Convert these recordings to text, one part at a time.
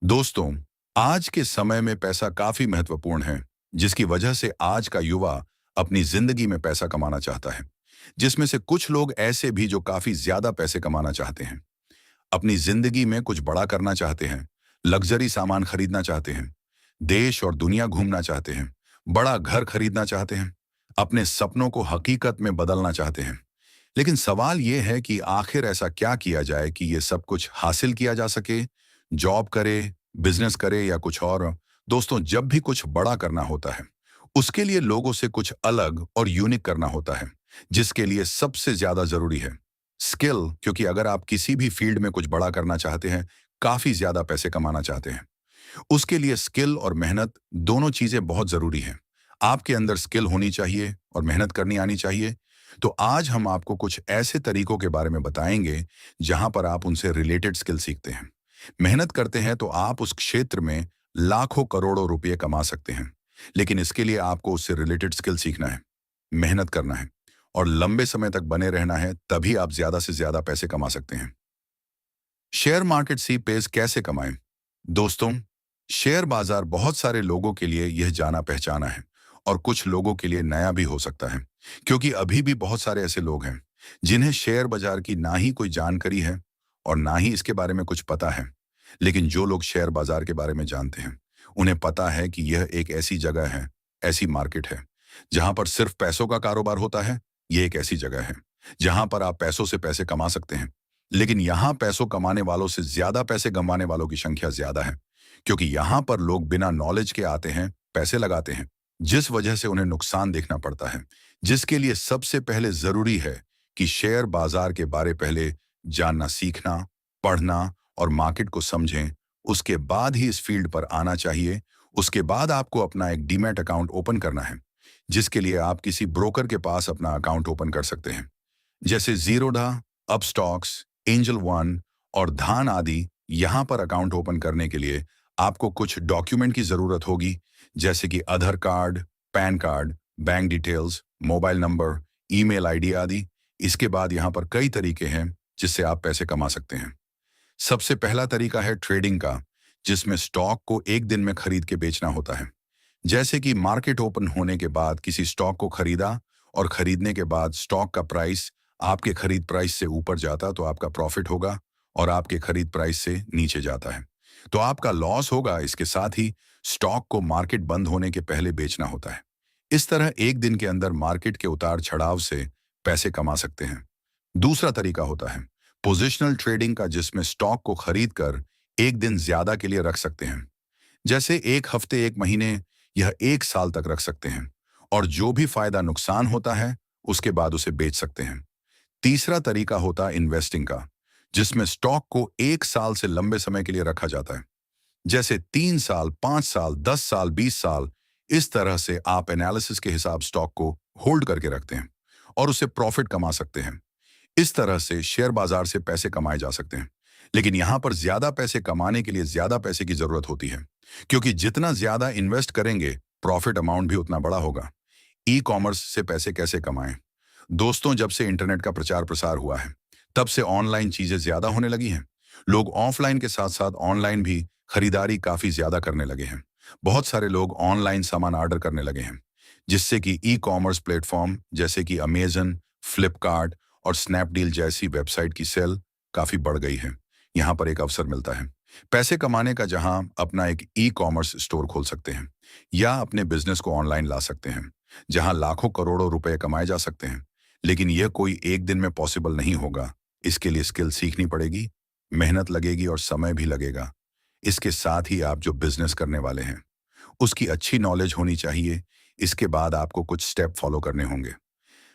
दोस्तों, आज के समय में पैसा काफी महत्वपूर्ण है, जिसकी वजह से आज का युवा अपनी जिंदगी में पैसा कमाना चाहता है, जिसमें से कुछ लोग ऐसे भी जो काफी ज्यादा पैसे कमाना चाहते हैं। अपनी जिंदगी में कुछ बड़ा करना चाहते हैं, लग्जरी सामान खरीदना चाहते हैं, देश और दुनिया घूमना चाहते हैं, बड़ा घर खरीदना चाहते हैं, अपने सपनों को हकीकत में बदलना चाहते हैं। लेकिन सवाल यह है कि आखिर ऐसा क्या किया जाए कि ये सब कुछ हासिल किया जा सके। जॉब करे, बिजनेस करे या कुछ और। दोस्तों, जब भी कुछ बड़ा करना होता है, उसके लिए लोगों से कुछ अलग और यूनिक करना होता है, जिसके लिए सबसे ज्यादा जरूरी है स्किल। क्योंकि अगर आप किसी भी फील्ड में कुछ बड़ा करना चाहते हैं, काफी ज्यादा पैसे कमाना चाहते हैं, उसके लिए स्किल और मेहनत दोनों चीजें बहुत जरूरी हैं। आपके अंदर स्किल होनी चाहिए और मेहनत करनी आनी चाहिए। तो आज हम आपको कुछ ऐसे तरीकों के बारे में बताएंगे जहां पर आप उनसे रिलेटेड स्किल सीखते हैं, मेहनत करते हैं, तो आप उस क्षेत्र में लाखों करोड़ों रुपए कमा सकते हैं। लेकिन इसके लिए आपको उससे रिलेटेड स्किल सीखना है, मेहनत करना है और लंबे समय तक बने रहना है, तभी आप ज्यादा से ज्यादा पैसे कमा सकते हैं। शेयर मार्केट सी पेज कैसे कमाएं? दोस्तों, शेयर बाजार बहुत सारे लोगों के लिए यह जाना पहचाना है और कुछ लोगों के लिए नया भी हो सकता है, क्योंकि अभी भी बहुत सारे ऐसे लोग हैं जिन्हें शेयर बाजार की ना ही कोई जानकारी है और ना ही इसके बारे में कुछ पता है। लेकिन जो लोग शेयर बाजार के बारे में जानते हैं, उन्हें पता है कि यह एक ऐसी जगह है, ऐसी मार्केट है जहां पर सिर्फ पैसों का कारोबार होता है। यह एक ऐसी जगह है जहां पर आप पैसों से पैसे कमा सकते हैं। लेकिन यहां पैसों कमाने वालों से ज्यादा पैसे गंवाने वालों की संख्या ज्यादा है, क्योंकि यहां पर लोग बिना नॉलेज के आते हैं, पैसे लगाते हैं, जिस वजह से उन्हें नुकसान देखना पड़ता है। जिसके लिए सबसे पहले जरूरी है कि शेयर बाजार के बारे पहले जानना सीखना, पढ़ना और मार्केट को समझें। उसके बाद ही इस फील्ड पर आना चाहिए। उसके बाद आपको अपना एक डीमैट अकाउंट ओपन करना है, जिसके लिए आप किसी ब्रोकर के पास अपना अकाउंट ओपन कर सकते हैं, जैसे जीरोधा, अपस्टॉक्स, एंजल वन और धान आदि। यहां पर अकाउंट ओपन करने के लिए आपको कुछ डॉक्यूमेंट की जरूरत होगी, जैसे कि Aadhaar card, PAN card, bank details, mobile number, email ID आदि। इसके बाद यहां पर कई तरीके हैं जिससे आप पैसे कमा सकते हैं। सबसे पहला तरीका है ट्रेडिंग का, जिसमें स्टॉक को एक दिन में खरीद के बेचना होता है। जैसे कि मार्केट ओपन होने के बाद किसी स्टॉक को खरीदा और खरीदने के बाद स्टॉक का प्राइस आपके खरीद प्राइस से ऊपर जाता तो आपका प्रॉफिट होगा, और आपके खरीद प्राइस से नीचे जाता है तो आपका लॉस होगा। इसके साथ ही स्टॉक को मार्केट बंद होने के पहले बेचना होता है। इस तरह एक दिन के अंदर मार्केट के उतार चढ़ाव से पैसे कमा सकते हैं। दूसरा तरीका होता है पोजिशनल ट्रेडिंग का, जिसमें स्टॉक को खरीद कर एक दिन ज्यादा के लिए रख सकते हैं, जैसे एक हफ्ते, एक महीने या एक साल तक रख सकते हैं, और जो भी फायदा नुकसान होता है उसके बाद उसे बेच सकते हैं। तीसरा तरीका होता है इन्वेस्टिंग का, जिसमें स्टॉक को एक साल से लंबे समय के लिए रखा जाता है, जैसे 3 साल, 5 साल, 10 साल, 20 साल। इस तरह से आप एनालिसिस के हिसाब स्टॉक को होल्ड करके रखते हैं और उससे प्रॉफिट कमा सकते हैं। इस तरह से शेयर बाजार से पैसे कमाए जा सकते हैं। लेकिन यहां पर ज्यादा पैसे कमाने के लिए ज्यादा पैसे की जरूरत होती है, क्योंकि जितना ज्यादा इन्वेस्ट करेंगे, प्रॉफिट अमाउंट भी उतना बड़ा होगा। ई कॉमर्स से पैसे कैसे कमाएं? दोस्तों, जब से इंटरनेट का प्रचार प्रसार हुआ है, तब से ऑनलाइन चीजें ज्यादा होने लगी हैं। लोग ऑफलाइन के साथ साथ ऑनलाइन भी खरीदारी काफी ज्यादा करने लगे हैं। बहुत सारे लोग ऑनलाइन सामान ऑर्डर करने लगे हैं, जिससे कि ई कॉमर्स प्लेटफॉर्म जैसे कि अमेजन, फ्लिपकार्ट और स्नैपडील जैसी वेबसाइट की सेल काफी बढ़ गई है। यहाँ पर एक अवसर मिलता है पैसे कमाने का, जहां अपना एक ई कॉमर्स स्टोर खोल सकते हैं या अपने बिजनेस को ऑनलाइन ला सकते हैं, जहां लाखों करोड़ों रुपए कमाए जा सकते हैं। लेकिन यह कोई एक दिन में पॉसिबल नहीं होगा। इसके लिए स्किल सीखनी पड़ेगी, मेहनत लगेगी और समय भी लगेगा। इसके साथ ही आप जो बिजनेस करने वाले हैं, उसकी अच्छी नॉलेज होनी चाहिए। इसके बाद आपको कुछ स्टेप फॉलो करने होंगे।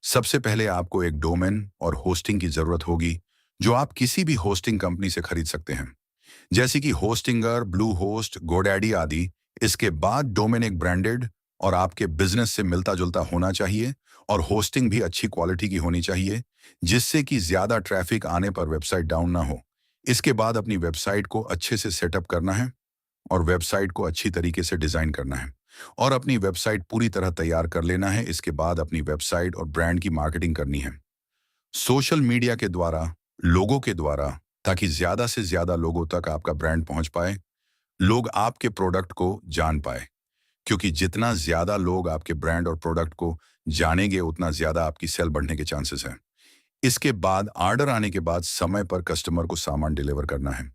सबसे पहले आपको एक डोमेन और होस्टिंग की जरूरत होगी, जो आप किसी भी होस्टिंग कंपनी से खरीद सकते हैं, जैसे कि होस्टिंगर, ब्लू होस्ट, गोडैडी आदि। इसके बाद डोमेन एक ब्रांडेड और आपके बिजनेस से मिलता जुलता होना चाहिए, और होस्टिंग भी अच्छी क्वालिटी की होनी चाहिए, जिससे कि ज्यादा ट्रैफिक आने पर वेबसाइट डाउन ना हो। इसके बाद अपनी वेबसाइट को अच्छे से सेटअप करना है और वेबसाइट को अच्छी तरीके से डिजाइन करना है और अपनी वेबसाइट पूरी तरह तैयार कर लेना है। इसके बाद अपनी वेबसाइट और ब्रांड की मार्केटिंग करनी है, सोशल मीडिया के द्वारा, लोगों के द्वारा, ताकि ज्यादा से ज्यादा लोगों तक आपका ब्रांड पहुंच पाए। लोग आपके प्रोडक्ट को जान पाए, क्योंकि जितना ज्यादा लोग आपके ब्रांड और प्रोडक्ट को जानेंगे उतना ज्यादा आपकी सेल बढ़ने के चांसेस हैं। इसके बाद ऑर्डर आने के बाद समय पर कस्टमर को सामान डिलीवर करना है,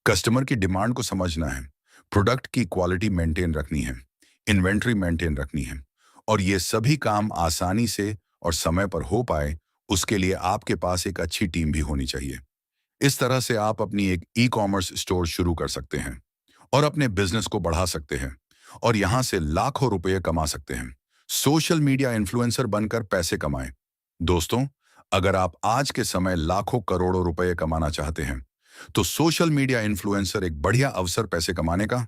कस्टमर की डिमांड को समझना है, प्रोडक्ट की क्वालिटी मेंटेन रखनी है, इन्वेंट्री मेंटेन रखनी है, और ये सभी काम आसानी से और समय पर हो पाए उसके लिए आपके पास एक अच्छी टीम भी होनी चाहिए। इस तरह से आप अपनी एक ई कॉमर्स स्टोर शुरू कर सकते हैं और अपने बिजनेस को बढ़ा सकते हैं और यहां से लाखों रुपए कमा सकते हैं। सोशल मीडिया इन्फ्लुएंसर बनकर पैसे कमाएं। दोस्तों, अगर आप आज के समय लाखों करोड़ों रुपए कमाना चाहते हैं तो सोशल मीडिया इन्फ्लुएंसर एक बढ़िया अवसर पैसे कमाने का।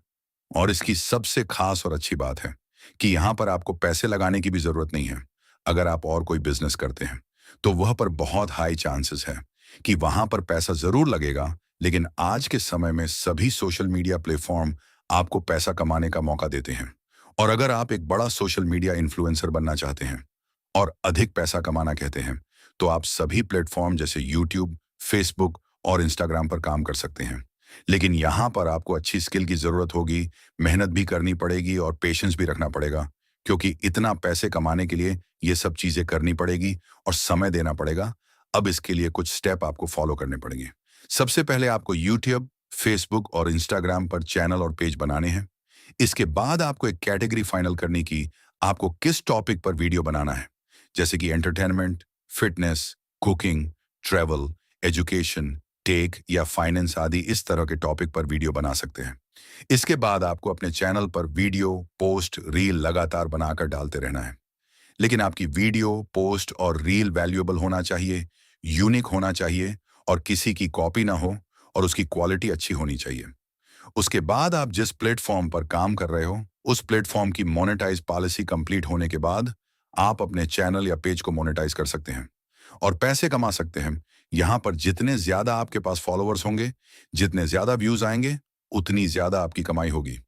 और इसकी सबसे खास और अच्छी बात है कि यहां पर आपको पैसे लगाने की भी जरूरत नहीं है। अगर आप और कोई बिजनेस करते हैं तो वह पर बहुत हाई चांसेस है कि वहां पर पैसा जरूर लगेगा, लेकिन आज के समय में सभी सोशल मीडिया प्लेटफॉर्म आपको पैसा कमाने का मौका देते हैं। और अगर आप एक बड़ा सोशल मीडिया इन्फ्लुएंसर बनना चाहते हैं और अधिक पैसा कमाना कहते हैं तो आप सभी प्लेटफॉर्म जैसे यूट्यूब, फेसबुक और इंस्टाग्राम पर काम कर सकते हैं। लेकिन यहाँ पर आपको अच्छी स्किल की जरूरत होगी, मेहनत भी करनी पड़ेगी और पेशेंस भी रखना पड़ेगा, क्योंकि इतना पैसे कमाने के लिए ये सब चीजें करनी पड़ेगी और समय देना पड़ेगा। अब इसके लिए कुछ स्टेप आपको फॉलो करने पड़ेंगे। सबसे पहले आपको यूट्यूब, फेसबुक और इंस्टाग्राम पर चैनल और पेज बनाने हैं। इसके बाद आपको एक कैटेगरी फाइनल करनी कि आपको किस टॉपिक पर वीडियो बनाना है, जैसे कि entertainment, fitness, cooking, travel, education, tech या फाइनेंस आदि इस तरह के टॉपिक पर वीडियो बना सकते हैं। इसके बाद आपको अपने चैनल पर वीडियो, पोस्ट, रील लगातार बनाकर डालते रहना है। लेकिन आपकी वीडियो, पोस्ट और रील वैल्यूएबल होना चाहिए, यूनिक होना चाहिए और किसी की कॉपी ना हो, और उसकी क्वालिटी अच्छी होनी चाहिए। उसके बाद आप जिस प्लेटफॉर्म पर काम कर रहे हो उस प्लेटफॉर्म की मोनेटाइज पॉलिसी कंप्लीट होने के बाद आप अपने चैनल या पेज को मोनेटाइज कर सकते हैं और पैसे कमा सकते हैं। यहां पर जितने ज्यादा आपके पास फॉलोअर्स होंगे, जितने ज्यादा व्यूज आएंगे, उतनी ज्यादा आपकी कमाई होगी।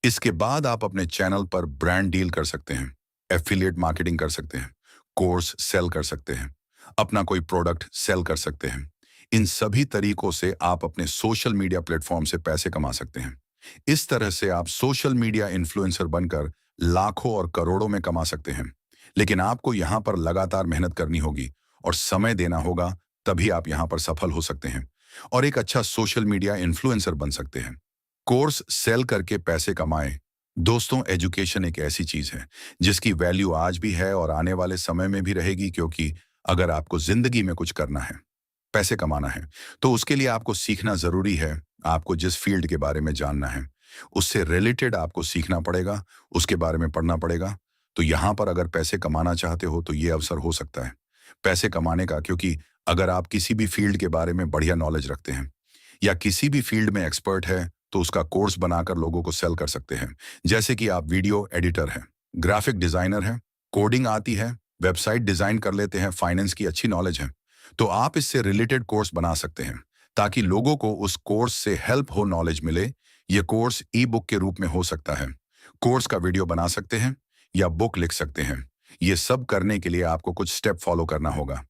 इसके बाद आप अपने चैनल पर ब्रांड डील कर सकते हैं, एफिलिएट मार्केटिंग कर सकते हैं, कोर्स सेल कर सकते हैं, अपना कोई प्रोडक्ट सेल कर सकते हैं। इन सभी तरीकों से आप अपने सोशल मीडिया प्लेटफॉर्म से पैसे कमा सकते हैं। इस तरह से आप सोशल मीडिया इन्फ्लुएंसर बनकर लाखों और करोड़ों में कमा सकते हैं। लेकिन आपको यहां पर लगातार मेहनत करनी होगी और समय देना होगा, तभी आप यहां पर सफल हो सकते हैं और एक अच्छा सोशल मीडिया इन्फ्लुएंसर बन सकते हैं। कोर्स सेल करके पैसे कमाएं। दोस्तों, एजुकेशन एक ऐसी चीज है जिसकी वैल्यू आज भी है और आने वाले समय में भी रहेगी, क्योंकि अगर आपको जिंदगी में कुछ करना है, पैसे कमाना है, तो उसके लिए आपको सीखना जरूरी है। आपको जिस फील्ड के बारे में जानना है उससे रिलेटेड आपको सीखना पड़ेगा, उसके बारे में पढ़ना पड़ेगा। तो यहां पर अगर पैसे कमाना चाहते हो तो ये अवसर हो सकता है पैसे कमाने का, क्योंकि अगर आप किसी भी फील्ड के बारे में बढ़िया नॉलेज रखते हैं या किसी भी फील्ड में एक्सपर्ट है तो उसका कोर्स बनाकर लोगों को सेल कर सकते हैं। जैसे कि आप वीडियो एडिटर हैं, ग्राफिक डिजाइनर हैं, कोडिंग आती है, वेबसाइट डिजाइन कर लेते हैं, फाइनेंस की अच्छी नॉलेज है, तो आप इससे रिलेटेड कोर्स बना सकते हैं ताकि लोगों को उस कोर्स से हेल्प हो, नॉलेज मिले। ये कोर्स ई बुक के रूप में हो सकता है। कोर्स का वीडियो बना सकते हैं या बुक लिख सकते हैं। ये सब करने के लिए आपको कुछ स्टेप फॉलो करना होगा।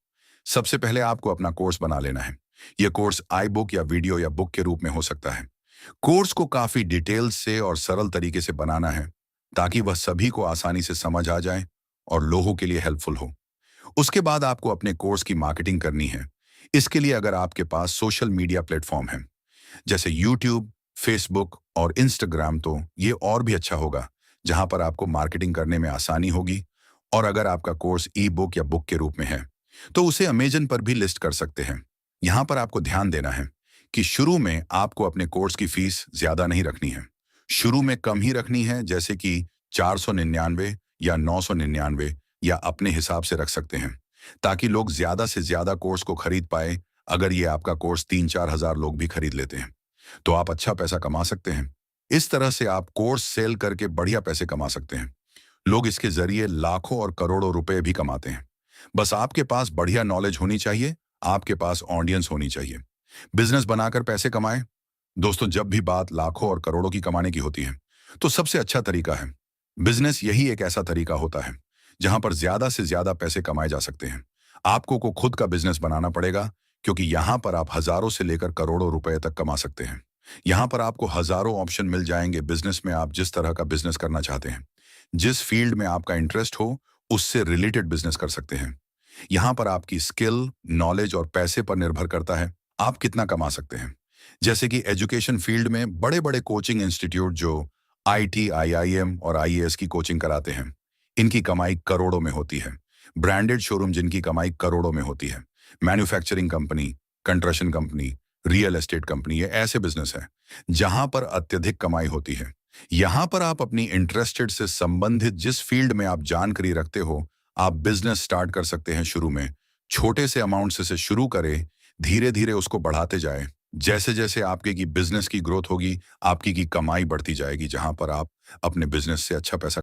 सबसे पहले आपको अपना कोर्स बना लेना है। यह कोर्स आई बुक या वीडियो या बुक के रूप में हो सकता है। कोर्स को काफी डिटेल से और सरल तरीके से बनाना है ताकि वह सभी को आसानी से समझ आ जाए और लोगों के लिए हेल्पफुल हो। उसके बाद आपको अपने कोर्स की मार्केटिंग करनी है। इसके लिए अगर आपके पास सोशल मीडिया प्लेटफॉर्म है जैसे यूट्यूब, फेसबुक और इंस्टाग्राम, तो ये और भी अच्छा होगा, जहां पर आपको मार्केटिंग करने में आसानी होगी। और अगर आपका कोर्स ई बुक या बुक के रूप में है तो उसे अमेजन पर भी लिस्ट कर सकते हैं। यहां पर आपको ध्यान देना है कि शुरू में आपको अपने कोर्स की फीस ज्यादा नहीं रखनी है। शुरू में कम ही रखनी है, जैसे कि 499 या 999, या अपने हिसाब से रख सकते हैं ताकि लोग ज्यादा से ज्यादा कोर्स को खरीद पाए। अगर ये आपका कोर्स 3-4 हजार लोग भी खरीद लेते हैं तो आप अच्छा पैसा कमा सकते हैं। इस तरह से आप कोर्स सेल करके बढ़िया पैसे कमा सकते हैं। लोग इसके जरिए लाखों और करोड़ों रुपए भी कमाते हैं। बस आपके पास बढ़िया नॉलेज होनी चाहिए, आपके पास ऑडियंस होनी चाहिए। बिजनेस बनाकर पैसे कमाएं। दोस्तों, जब भी बात लाखों और करोड़ों की कमाने की होती है तो सबसे अच्छा तरीका है बिजनेस। यही एक ऐसा तरीका होता है जहां पर ज्यादा से ज्यादा पैसे कमाए जा सकते हैं। आपको को खुद का बिजनेस बनाना पड़ेगा, क्योंकि यहां पर आप हजारों से लेकर करोड़ों रुपए तक कमा सकते हैं। यहाँ पर आपको हजारों ऑप्शन मिल जाएंगे बिजनेस में। आप जिस तरह का बिजनेस करना चाहते हैं, जिस फील्ड में आपका इंटरेस्ट हो, उससे रिलेटेड बिजनेस कर सकते हैं। यहाँ पर आपकी स्किल, नॉलेज और पैसे पर निर्भर करता है आप कितना कमा सकते हैं। जैसे कि एजुकेशन फील्ड में बड़े बड़े कोचिंग इंस्टीट्यूट जो आईटी, आईआईएम और आईएएस की कोचिंग कराते हैं, इनकी कमाई करोड़ों में होती है। ब्रांडेड शोरूम जिनकी कमाई करोड़ों में होती है। Manufacturing company, construction company, real estate company, ये ऐसे बिजनेस हैं जहां पर अत्यधिक कमाई होती है। यहां पर आप अपनी इंटरेस्टेड से संबंधित जिस फील्ड में आप जानकारी रखते हो, आप बिजनेस स्टार्ट कर सकते हैं। शुरू में छोटे से अमाउंट से शुरू करें, धीरे धीरे उसको बढ़ाते जाएं। जैसे जैसे आपके की बिजनेस की ग्रोथ होगी, आपकी की कमाई बढ़ती जाएगी, जहां पर आप अपने बिजनेस से अच्छा पैसा